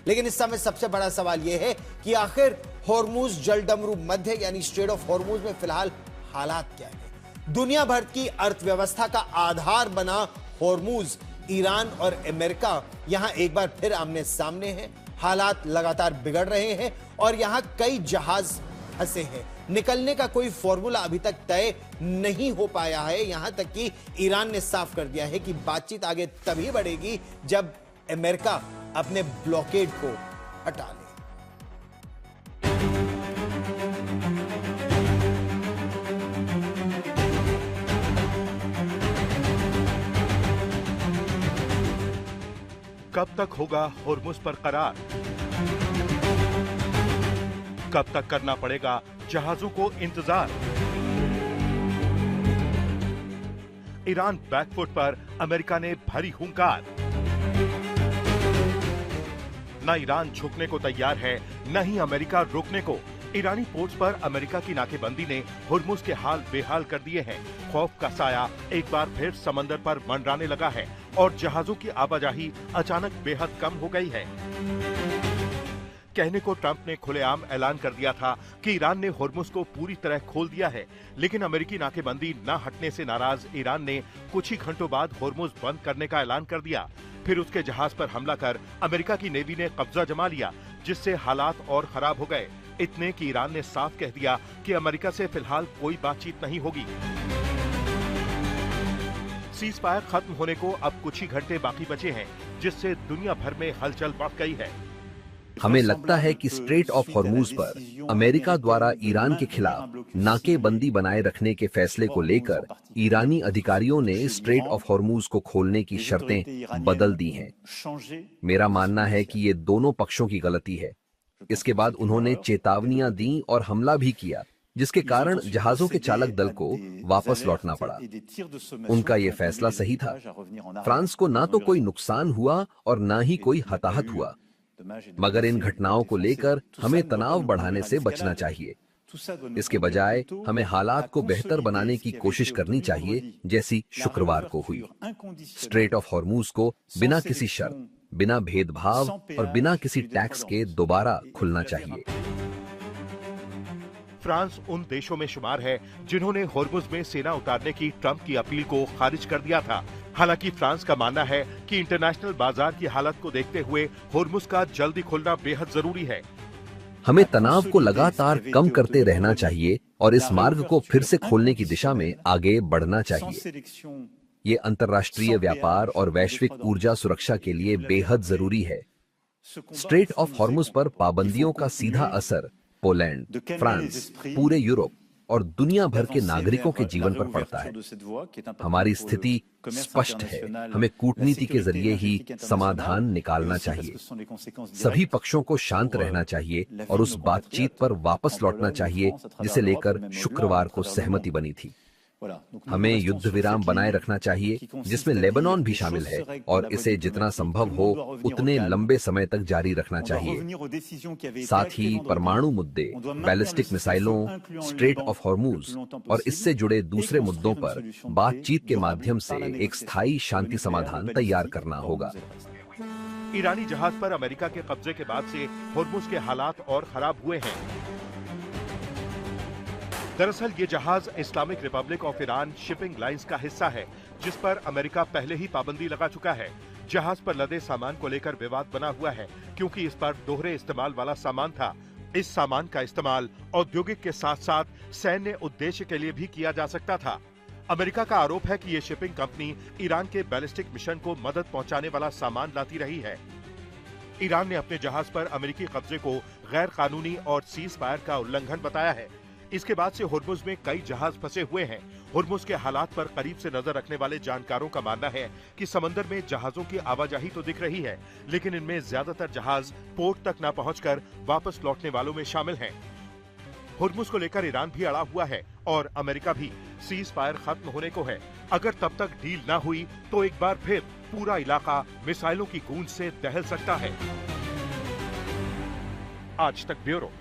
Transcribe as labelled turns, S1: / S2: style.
S1: लेकिन इस समय सबसे बड़ा सवाल यह है कि आखिर हॉर्मुज जलडमरू मध्य यानी स्ट्रेट ऑफ हॉर्मुज में फिलहाल हालात क्या है। दुनिया भर की अर्थव्यवस्था का आधार बना हॉर्मुज, ईरान और अमेरिका यहां एक बार फिर आमने सामने हैं। हालात लगातार बिगड़ रहे हैं और यहां कई जहाज फंसे हैं। निकलने का कोई फॉर्मूला अभी तक तय नहीं हो पाया है। यहां तक कि ईरान ने साफ कर दिया है कि बातचीत आगे तभी बढ़ेगी जब अमेरिका अपने ब्लॉकेड को हटा ले।
S2: कब तक होगा हॉर्मुज पर करार? कब तक करना पड़ेगा जहाजों को इंतजार? ईरान बैकफुट पर, अमेरिका ने भरी हुंकार। न ईरान झुकने को तैयार है, न ही अमेरिका रुकने को। ईरानी पोर्ट्स पर अमेरिका की नाकेबंदी ने हॉर्मुज के हाल बेहाल कर दिए हैं। खौफ का साया एक बार फिर समंदर पर मंडराने लगा है और जहाजों की आवाजाही अचानक बेहद कम हो गई है। कहने को ट्रंप ने खुलेआम ऐलान कर दिया था कि ईरान ने हॉर्मुज को पूरी तरह खोल दिया है, लेकिन अमेरिकी नाकेबंदी न हटने से नाराज ईरान ने कुछ ही घंटों बाद हॉर्मुज बंद करने का ऐलान कर दिया। फिर उसके जहाज पर हमला कर अमेरिका की नेवी ने कब्जा जमा लिया, जिससे हालात और खराब हो गए। इतने कि ईरान ने साफ कह दिया कि अमेरिका से फिलहाल कोई बातचीत नहीं होगी। सीज फायर खत्म होने को अब कुछ ही घंटे बाकी बचे हैं, जिससे दुनिया भर में हलचल बढ़ गई है।
S3: हमें लगता है कि स्ट्रेट ऑफ हॉर्मुज पर अमेरिका द्वारा ईरान के खिलाफ नाकेबंदी बनाए रखने के फैसले को लेकर ईरानी अधिकारियों ने स्ट्रेट ऑफ हॉर्मुज को खोलने की शर्तें बदल दी हैं। मेरा मानना है कि ये दोनों पक्षों की गलती है। इसके बाद उन्होंने चेतावनियां दी और हमला भी किया, जिसके कारण जहाजों के चालक दल को वापस लौटना पड़ा। उनका यह फैसला सही था। फ्रांस को ना तो कोई नुकसान हुआ और ना ही कोई हताहत हुआ, मगर इन घटनाओं को लेकर हमें तनाव बढ़ाने से बचना चाहिए। इसके बजाय हमें हालात को बेहतर बनाने की कोशिश करनी चाहिए, जैसी शुक्रवार को हुई। स्ट्रेट ऑफ हॉर्मुज को बिना किसी शर्त, बिना भेदभाव और बिना किसी टैक्स के दोबारा खुलना चाहिए।
S2: फ्रांस उन देशों में शुमार है जिन्होंने हॉर्मुज में सेना उतारने की ट्रंप की अपील को खारिज कर दिया था। हालांकि फ्रांस का मानना है कि इंटरनेशनल बाजार की हालत को देखते हुए हॉर्मुज का जल्दी खुलना बेहद जरूरी है।
S3: हमें तनाव को लगातार कम करते रहना चाहिए और इस मार्ग को फिर से खोलने की दिशा में आगे बढ़ना चाहिए। ये अंतर्राष्ट्रीय व्यापार और वैश्विक ऊर्जा सुरक्षा के लिए बेहद जरूरी है। स्ट्रेट ऑफ हॉर्मुज पर पाबंदियों का सीधा असर पोलैंड, फ्रांस, पूरे यूरोप और दुनिया भर के नागरिकों के जीवन पर पड़ता है। हमारी स्थिति स्पष्ट है। हमें कूटनीति के जरिए ही समाधान निकालना चाहिए। सभी पक्षों को शांत रहना चाहिए और उस बातचीत पर वापस लौटना चाहिए जिसे लेकर शुक्रवार को सहमति बनी थी। हमें युद्ध विराम बनाए रखना चाहिए, जिसमें लेबनान भी शामिल है, और इसे जितना संभव हो उतने लंबे समय तक जारी रखना चाहिए। साथ ही परमाणु मुद्दे, बैलिस्टिक मिसाइलों, स्ट्रेट ऑफ हॉर्मुज और इससे जुड़े दूसरे मुद्दों पर बातचीत के माध्यम से एक स्थायी शांति समाधान तैयार करना होगा।
S2: ईरानी जहाज पर अमेरिका के कब्जे के बाद से हॉर्मुज के हालात और खराब हुए हैं। दरअसल ये जहाज Islamic Republic of Iran shipping lines का हिस्सा है, जिस पर अमेरिका पहले ही पाबंदी लगा चुका है। जहाज पर लदे सामान को लेकर विवाद बना हुआ है, क्योंकि इस पर दोहरे इस्तेमाल वाला सामान था। इस सामान का इस्तेमाल औद्योगिक के साथ साथ सैन्य उद्देश्य के लिए भी किया जा सकता था। अमेरिका का आरोप है कि ये शिपिंग कंपनी ईरान के बैलिस्टिक मिशन को मदद पहुंचाने वाला सामान लाती रही है। ईरान ने अपने जहाज पर अमेरिकी कब्जे को गैर कानूनी और सीज फायर का उल्लंघन बताया है। इसके बाद से हॉर्मुज में कई जहाज फंसे हुए हैं। हॉर्मुज के हालात पर करीब से नजर रखने वाले जानकारों का मानना है कि समंदर में जहाजों की आवाजाही तो दिख रही है, लेकिन इनमें ज्यादातर जहाज पोर्ट तक न पहुंचकर वापस लौटने वालों में शामिल हैं। हॉर्मुज को लेकर ईरान भी अड़ा हुआ है और अमेरिका भी। सीज फायर खत्म होने को है। अगर तब तक डील न हुई तो एक बार फिर पूरा इलाका मिसाइलों की गूंज से दहल सकता है। आज तक ब्यूरो।